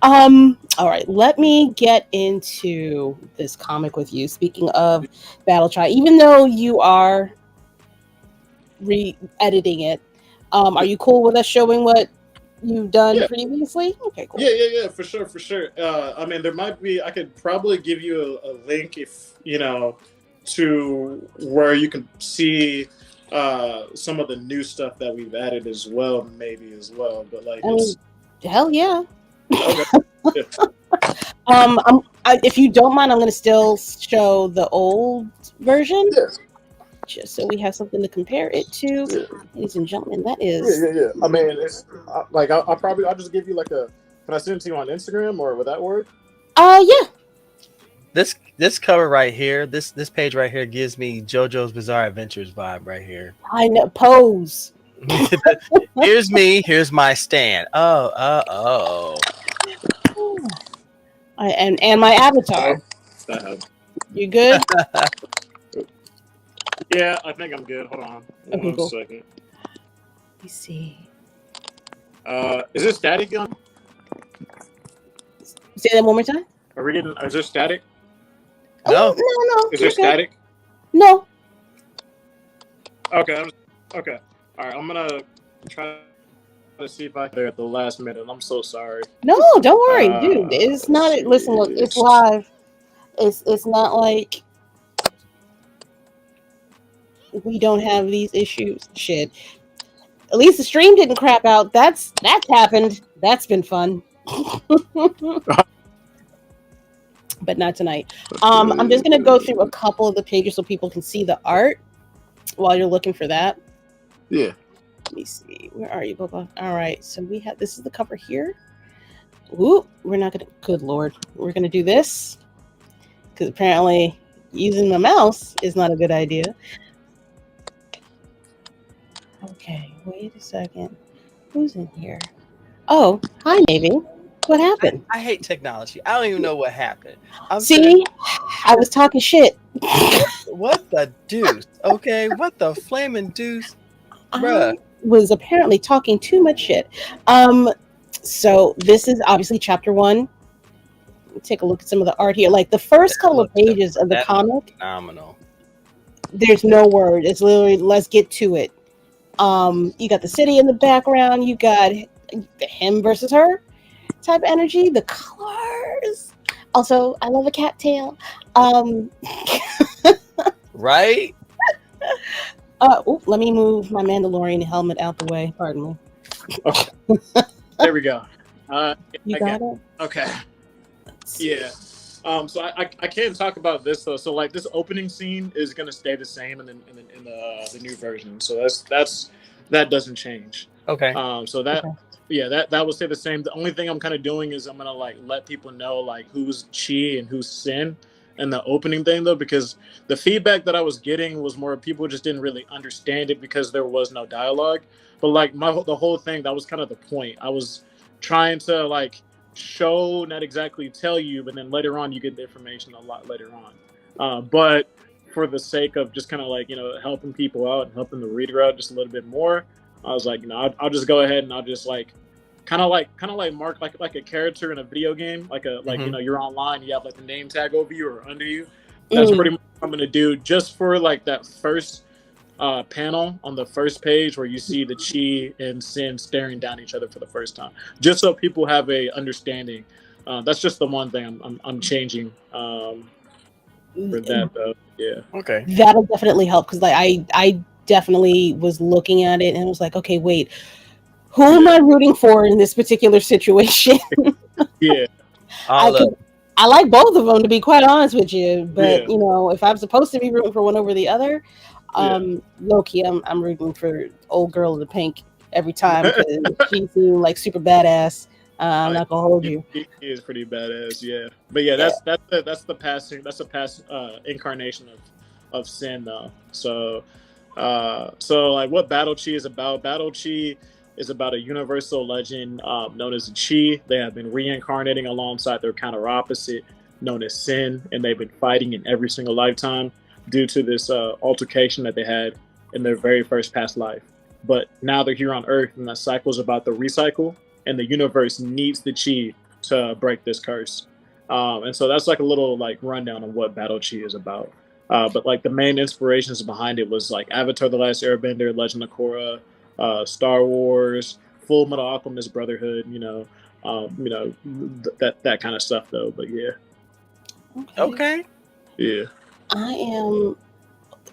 All right, let me get into this comic with you. Speaking of Battle Try, even though you are re-editing it, are you cool with us showing what you've done Yeah, previously? Okay, cool. yeah, for sure, for sure. I mean, there might be. I could probably give you a link if to where you can see some of the new stuff that we've added as well, maybe as well. But like, I mean, it's hell yeah. okay. Yeah, If you don't mind, I'm going to still show the old version, yeah, just so we have something to compare it to. yeah, Ladies and gentlemen, that yeah, is. yeah, yeah. I mean, it's like I'll just give you like a. Can I send it to you on Instagram or would that work? Yeah. This cover right here, this page right here gives me JoJo's Bizarre Adventures vibe right here. I know. Pose. Here's me. Here's my stand. Oh. And my Okay, avatar. that helps. You good? Yeah, I think I'm good. Hold on, Okay, one cool. second. Let me see. Is this static gun? Say that one more time. Are we getting? Is there static? Oh No. no, Is there you're good. static? No. Okay, okay. All right, I'm gonna try to see if I can there at the last minute. I'm so sorry. No, don't worry, dude. It's Let's not. see. Listen, look, it's live. It's not like we don't have these issues. Shit. At least the stream didn't crap out. That's happened. That's been fun. But not tonight. I'm just gonna go through a couple of the pages so people can see the art while you're looking for that. Yeah. Let me see. Where are you, Bubba? All right. So we have this is the cover here. Ooh, we're not gonna. Good lord, we're gonna do this because apparently using my mouse is not a good idea. Okay, wait a second. Who's in here? Oh, hi, Navy. What happened? I hate technology. I don't even know what happened. I'm See, saying, I was talking shit. what the deuce? Okay, what the flaming deuce, bruh? I was apparently talking too much shit. So this is obviously chapter 1. Take a look at some of the art here. Like the first couple of pages of the That looks comic, phenomenal. there's no word. It's literally let's get to it. You got the city in the background. You got the him versus her type energy. The colors. Also, I love a cattail. Right? Let me move my Mandalorian helmet out the way. Pardon me. Okay. There we go. You I got it? Okay. Yeah. So I can't talk about this though. So like this opening scene is gonna stay the same in the new version. So that doesn't change. Okay. So that Okay. yeah that will stay the same. The only thing I'm kind of doing is I'm gonna like let people know like who's Chi and who's Sin in the opening thing though, because the feedback that I was getting was more people just didn't really understand it because there was no dialogue. But like the whole thing, that was kind of the point. I was trying to like show, not exactly tell you, but then later on you get the information a lot later on. But for the sake of just kind of like helping people out and helping the reader out just a little bit more, I was like, I'll just go ahead and I'll just like kind of like mark like a character in a video game, like you're online, you have like the name tag over you or under you. That's pretty much what I'm gonna do just for like that first panel on the first page where you see the Chi and Sin staring down each other for the first time, just so people have a understanding. That's just the one thing I'm changing for that though. Yeah. Okay. That'll definitely help because like I definitely was looking at it and was like, okay, wait, who am I rooting for in this particular situation? Yeah. I like both of them to be quite honest with you, but Yeah. if I'm supposed to be rooting for one over the other, low key, I'm rooting for old girl in the pink every time because she seemed like super badass. I'm not gonna hold you. He is pretty badass, yeah. But yeah, that's the passing. That's a past incarnation of Sin, though. So like, what Battle Chi is about? Battle Chi is about a universal legend known as the Chi. They have been reincarnating alongside their counter opposite, known as Sin, and they've been fighting in every single lifetime due to this altercation that they had in their very first past life. But now they're here on Earth, and that cycle is about to recycle, and the universe needs the chi to break this curse. And so that's like a little like rundown of what Battle Chi is about. But like the main inspirations behind it was like Avatar: The Last Airbender, Legend of Korra, Star Wars, Full Metal Alchemist Brotherhood. That kind of stuff though. But yeah, Okay. yeah. I am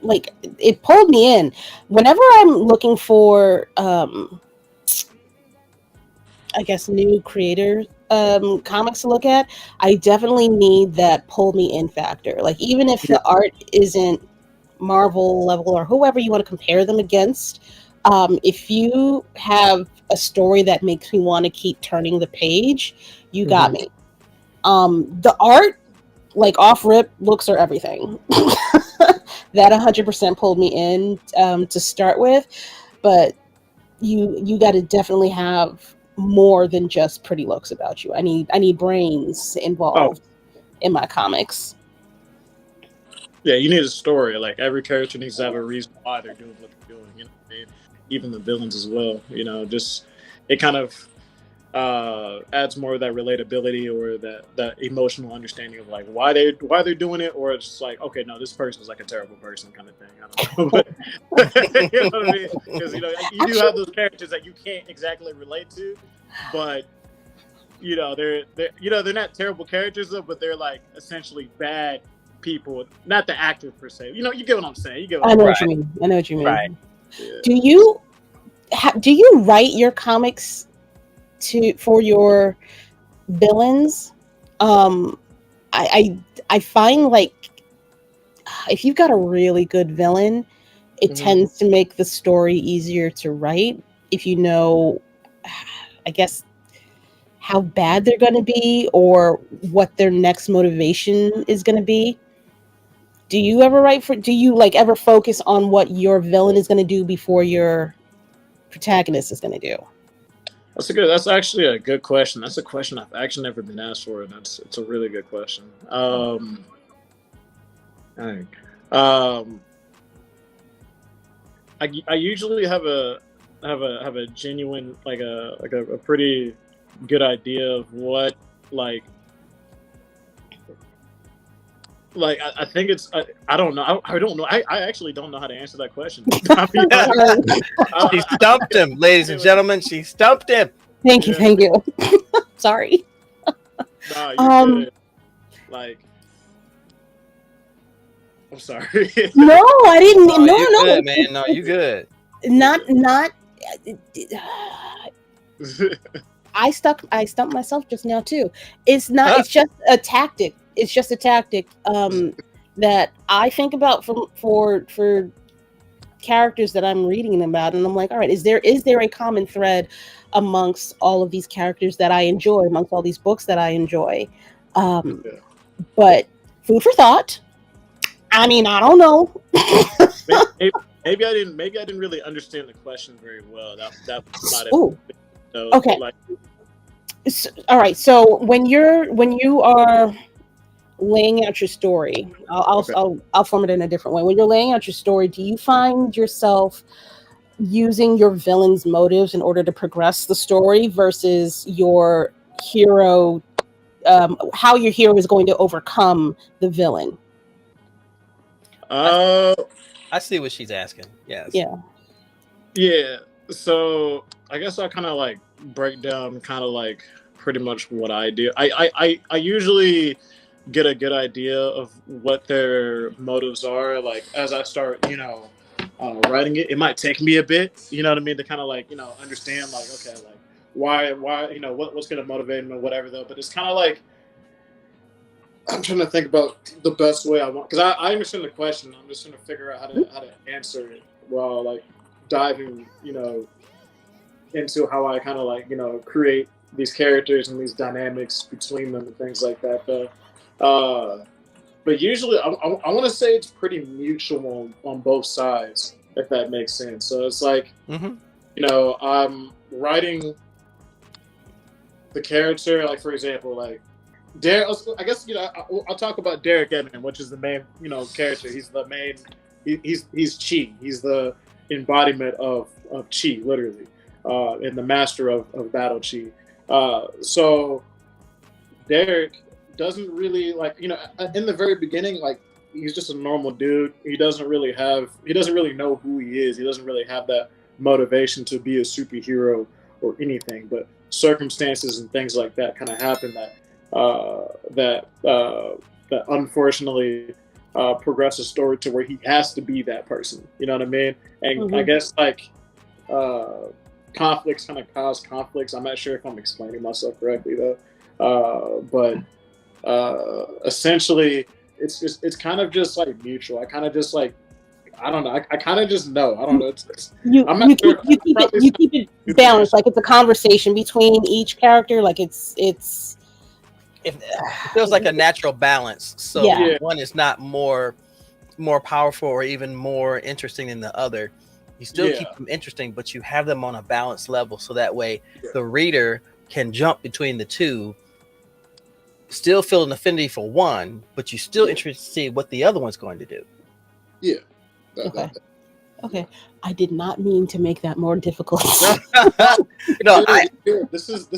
like, it pulled me in. Whenever I'm looking for I guess new creator comics to look at, I definitely need that pull me in factor. Like, even if the art isn't Marvel level or whoever you want to compare them against, if you have a story that makes me want to keep turning the page, you got me. The art, like, off rip, looks are everything. That 100% pulled me in to start with, but you got to definitely have more than just pretty looks about you. I need brains involved in my comics. Yeah, you need a story. Like every character needs to have a reason why they're doing what they're doing. You know what I mean? Even the villains as well. Just it kind of adds more of that relatability or that emotional understanding of like why they're doing it, or it's just like, okay, no, this person is like a terrible person kind of thing. I don't know, but you know what I mean? Because you do have those characters that you can't exactly relate to, but they're not terrible characters though, but they're like essentially bad people, not the actor per se. You get what I'm saying. I know what you mean. I know what you mean. Right. Yeah. Do you write your comics for your villains? I find like if you've got a really good villain, it tends to make the story easier to write if you know, I guess, how bad they're going to be or what their next motivation is going to be. Do you ever do you like ever focus on what your villain is going to do before your protagonist is going to do? That's actually a good question. That's a question I've actually never been asked for, and it's a really good question. I usually have a genuine like a pretty good idea of what I think it's I don't know. I don't know. I actually don't know how to answer that question. She stumped him, ladies and gentlemen. She stumped him. Thank you. Sorry. Nah, you're good. Like, I'm sorry. No, I didn't. No, Good, man. No, you good. Not. I stumped myself just now too. It's not. It's just a tactic. It's just a tactic that I think about for characters that I'm reading about, and I'm like, all right, is there a common thread amongst all of these characters that I enjoy, amongst all these books that I enjoy? But food for thought. I mean, I don't know. Maybe I didn't really understand the question very well. That was about it. So, okay. All right. So when you are laying out your story, I'll form it in a different way. When you're laying out your story, do you find yourself using your villain's motives in order to progress the story versus your hero, how your hero is going to overcome the villain? I see what she's asking. Yes. Yeah. So I guess I kind of like break down kind of like pretty much what I do. I usually get a good idea of what their motives are. Like as I start, writing it, it might take me a bit, you know what I mean, to kind of like, understand like, okay, like why, what's going to motivate them or whatever though. But it's kind of like, I'm trying to think about the best way I want, because I understand the question. I'm just trying to figure out how to answer it while like diving, into how I kind of like, create these characters and these dynamics between them and things like that. But usually I want to say it's pretty mutual on both sides, if that makes sense. So it's like, I'm writing the character, like for example, like Derek. I guess I'll talk about Derek Edmond, which is the main character. He's the main. He's Chi. He's the embodiment of Chi, literally, and the master of battle Chi. So Derek doesn't really like, you know, in the very beginning, like he's just a normal dude. He doesn't really know who he is. He doesn't really have that motivation to be a superhero or anything. But circumstances and things like that kind of happen that unfortunately progress the story to where he has to be that person. You know what I mean? And I guess like uh, conflicts kind of cause conflicts. I'm not sure if I'm explaining myself correctly though. But essentially, it's kind of just like mutual. I kind of just like I don't know. I kind of just know. I don't know. I'm not sure. You keep it balanced. Like it's a conversation between each character. Like It feels like a natural balance. So one is not more powerful or even more interesting than the other. You still keep them interesting, but you have them on a balanced level, so that way the reader can jump between the two, still feel an affinity for one, but you're still interested to see what the other one's going to do. Yeah. Okay. I did not mean to make that more difficult. This is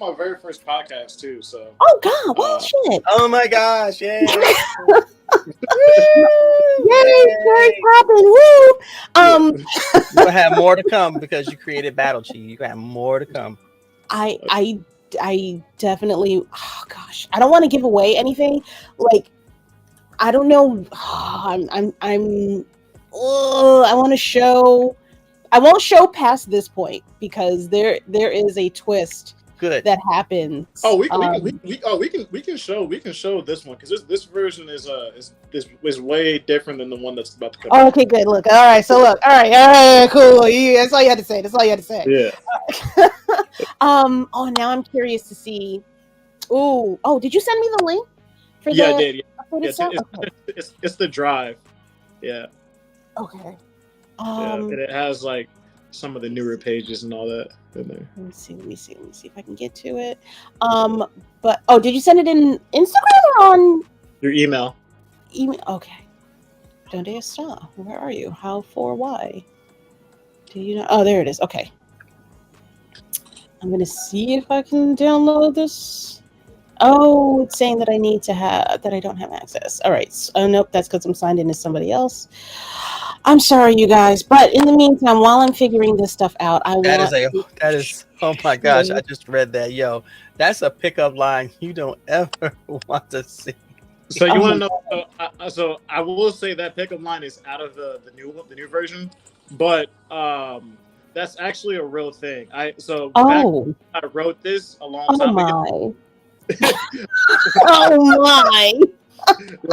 my very first podcast too. So. Oh God! Well, shit. Oh my gosh! Yeah. Yay! Very poppin'! Woo! You're gonna have more to come because you created Battle Chi. You have more to come. I definitely. Oh gosh, I don't want to give away anything. Like, I don't know. I want to show. I won't show past this point because there is a twist. Good. That happens. Oh, we can show this one because this version is way different than the one that's about to come. Oh, okay, good. Look, all right. So look, all right, cool. That's all you had to say. Yeah. Oh, now I'm curious to see. Oh, did you send me the link for I did. Yeah. It's the drive. Yeah. Okay. And it has like some of the newer pages and all that in there. Let me see if I can get to it. But did you send it in Instagram or on your email? Email. Okay. Donde está? Where are you? How for why? Do you know? Oh, there it is. Okay. I'm gonna see if I can download this. Oh, it's saying that I don't have access. All right. Nope, that's because I'm signed in as somebody else. I'm sorry, you guys, but in the meantime, while I'm figuring this stuff out, that is. Oh my gosh! I just read that. Yo, that's a pickup line you don't ever want to see. So you want to know? So I will say that pickup line is out of the new version, but that's actually a real thing. I wrote this a long time ago. Oh my!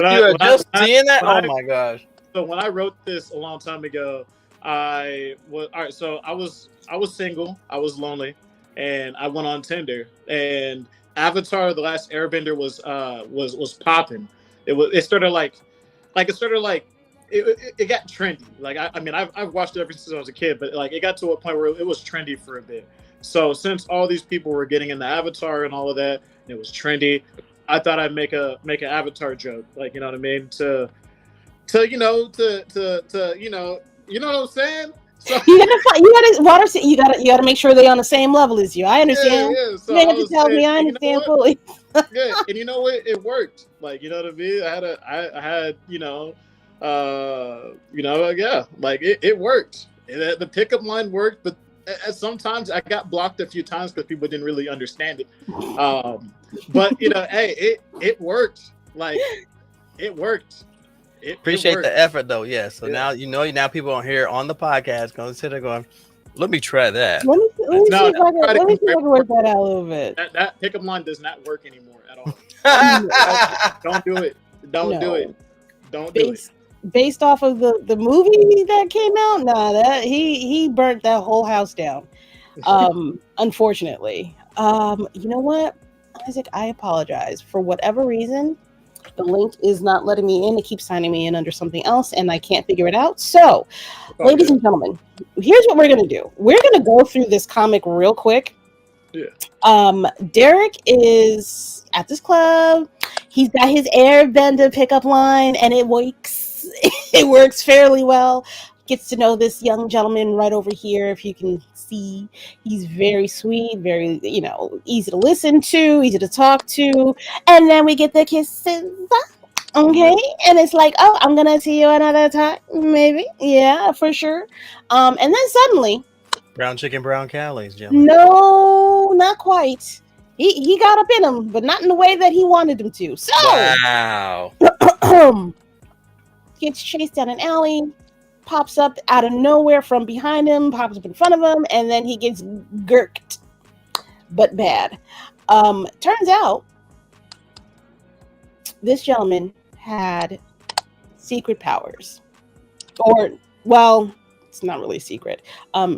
You're just seeing that? Oh my gosh! So when I wrote this a long time ago, I was single, I was lonely, and I went on Tinder. And Avatar: The Last Airbender was popping. It started it got trendy. Like I mean I've watched it ever since I was a kid, but like it got to a point where it was trendy for a bit. So since all these people were getting into Avatar and all of that, and it was trendy, I thought I'd make an Avatar joke, like, you know what I mean, to you know what I'm saying. So you gotta make sure they're on the same level as you. I understand. Yeah. So you have to tell me I understand fully. Yeah, and you know what? It worked. Like, you know what I mean. I had like it worked. The pickup line worked, but sometimes I got blocked a few times because people didn't really understand it. But hey, it worked. Like it worked. Appreciate the effort though. Yeah. So now now people on here on the podcast going to sit there going, let me try that. Let me see if I can work that out a little bit. That pickup line does not work anymore at all. Don't do it. Don't do it. Don't do it. Based off of the movie that came out, that he burnt that whole house down. Unfortunately. You know what, Isaac, I apologize. For whatever reason, the link is not letting me in. It keeps signing me in under something else, and I can't figure it out. So, ladies and gentlemen, here's what we're gonna do. We're gonna go through this comic real quick. Yeah. Derek is at this club. He's got his Airbender pickup line, and it works. It works fairly well. gets to know this young gentleman right over here. If you can see, he's very sweet, very, easy to listen to, easy to talk to. And then we get the kisses. Okay, and it's like, oh, I'm gonna see you another time, maybe, yeah, for sure. And then suddenly, brown chicken, brown cow, ladies and gentlemen. no, not quite. He got up in him, but not in the way that he wanted him to. So, wow, gets chased down an alley, pops up out of nowhere from behind him, pops up in front of him, and then he gets gurked, but bad. Turns out, this gentleman had secret powers, or, well, it's not really secret.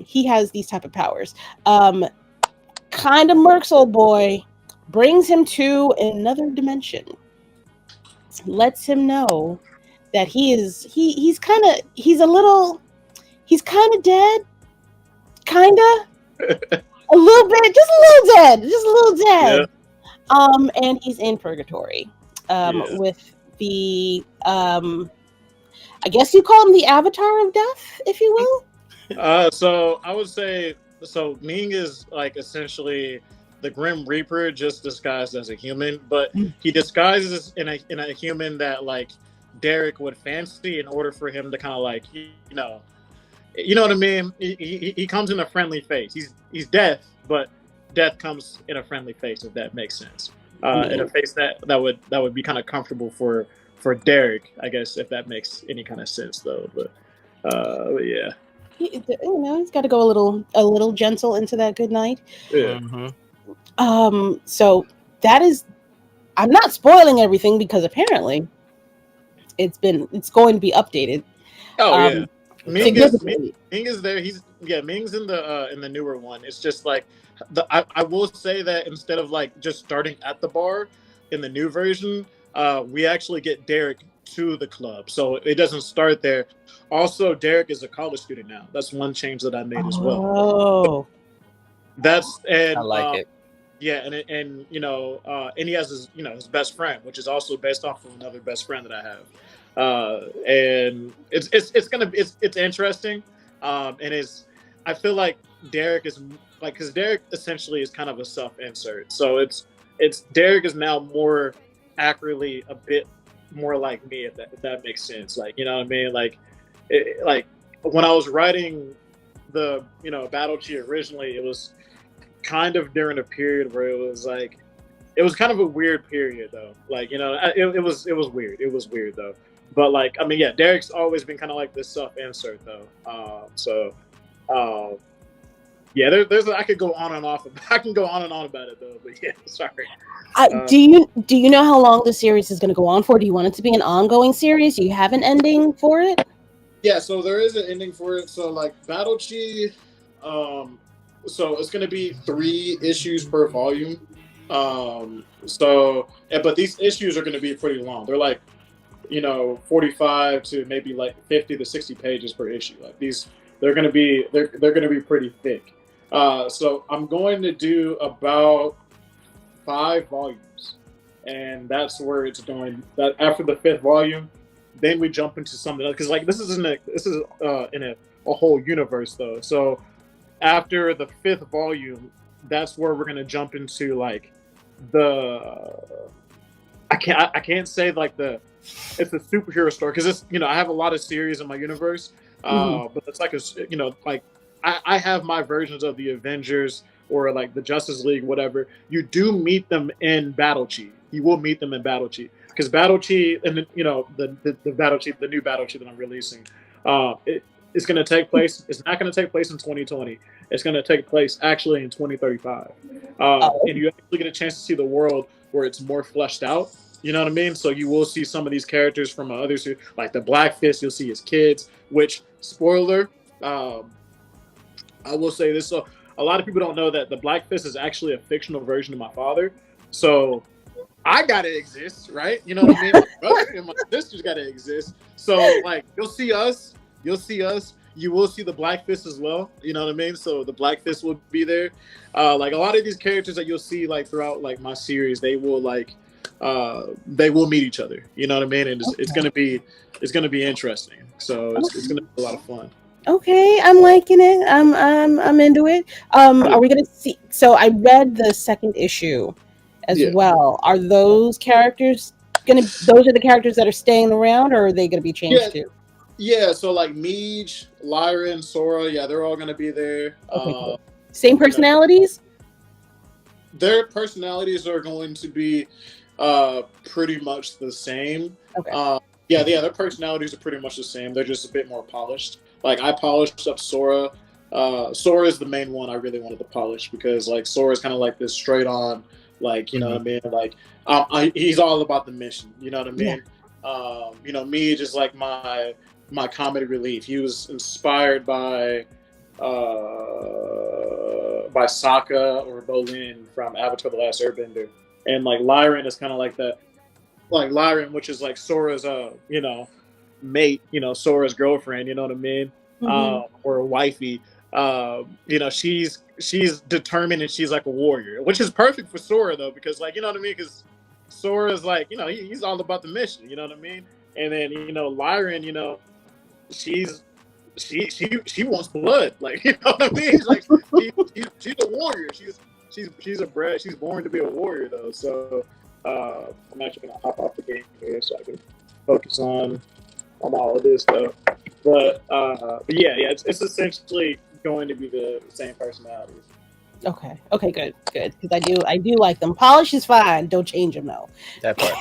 He has these type of powers. Kind of murks old boy, brings him to another dimension, lets him know that he's kind of dead, kind of a little bit, just a little dead. Yeah. And he's in purgatory. With the I guess you call him the Avatar of Death, if you will. So I would say, so Ming is like essentially the Grim Reaper, just disguised as a human, but he disguises in a human that like Derek would fancy in order for him to kind of like, you know what I mean. He comes in a friendly face. He's death, but death comes in a friendly face, if that makes sense. In a face that would be kind of comfortable for Derek, I guess, if that makes any kind of sense, though. But yeah, he's got to go a little gentle into that good night. Yeah. So that is, I'm not spoiling everything because apparently it's going to be updated. Oh yeah, Ming is there. Ming's in the newer one. It's just like I will say that instead of like just starting at the bar in the new version, we actually get Derek to the club, so it doesn't start there. Also, Derek is a college student now. That's one change that I made as well. Oh, I like it. Yeah, and and he has his best friend, which is also based off of another best friend that I have. And it's interesting, and I feel like Derek is like, because Derek essentially is kind of a self-insert, so it's Derek is now more accurately a bit more like me, if that makes sense. Like, you know what I mean? Like, like when I was writing the Battle Chi originally, it was kind of during a period where it was kind of a weird period though. Like, it was weird. It was weird though. But like, I mean, yeah, Derek's always been kind of like this self-insert though. Yeah, there's I could go on and off. I can go on and on about it though. But yeah, sorry. Do you know how long the series is going to go on for? Do you want it to be an ongoing series? Do you have an ending for it? Yeah, so there is an ending for it. So like Battle Chi, so it's going to be 3 issues per volume. But these issues are going to be pretty long. They're like 45 to maybe like 50 to 60 pages per issue. Like they're going to be pretty thick. So I'm going to do about 5 volumes, and that's where it's going. That after the 5th volume, then we jump into something else, because like this is in a whole universe though. So after the 5th volume, that's where we're gonna jump into like I can't say like it's a superhero story, because it's I have a lot of series in my universe, but it's like like I have my versions of the Avengers or like the Justice League, whatever. You do meet them in Battle Chi. You will meet them in Battle Chi, because Battle Chi and the Battle Chi, the new Battle Chi that I'm releasing, it's going to take place. It's not going to take place in 2020. It's going to take place actually in 2035, and you actually get a chance to see the world where it's more fleshed out. You know what I mean? So you will see some of these characters from others, like the Black Fist. You'll see his kids. Which, spoiler, I will say this. So a lot of people don't know that the Black Fist is actually a fictional version of my father. So I gotta exist, right? You know what I mean? My brother and my sister's gotta exist. So like, you'll see us. You will see the Black Fist as well. You know what I mean? So the Black Fist will be there. Like a lot of these characters that you'll see like throughout like my series, they will like they will meet each other. You know what I mean? And it's gonna be interesting. So it's gonna be a lot of fun. Okay, I'm liking it. I'm into it. Are we gonna see? So I read the second issue as well. Are those characters gonna? Those are the characters that are staying around, or are they gonna be changed too? Yeah. So like Meej, Lyran, Sora, they're all gonna be there. Okay, cool. Same personalities. Their personalities are going to be pretty much the same. Okay. Their personalities are pretty much the same. They're just a bit more polished. Like I polished up Sora. Sora is the main one I really wanted to polish because like Sora is kind of like this straight on, like you know what I mean. Like he's all about the mission. You know what I mean. Me just like my comedy relief. He was inspired by Sokka or Bolin from Avatar: The Last Airbender, and like Lyran is kind of like that. Like Lyran, which is like Sora's mate, Sora's girlfriend, you know what I mean? Or a wifey. She's determined and she's like a warrior, which is perfect for Sora though, because like, you know what I mean? Because Sora's like, he's all about the mission, you know what I mean? And then, Lyran, she wants blood, like, you know what I mean? Like she's a warrior. She's born to be a warrior though. So I'm actually gonna hop off the game here so I can focus on all of this stuff. But it's essentially going to be the same personalities. Okay, good. Because I do like them. Polish is fine. Don't change them though. That part.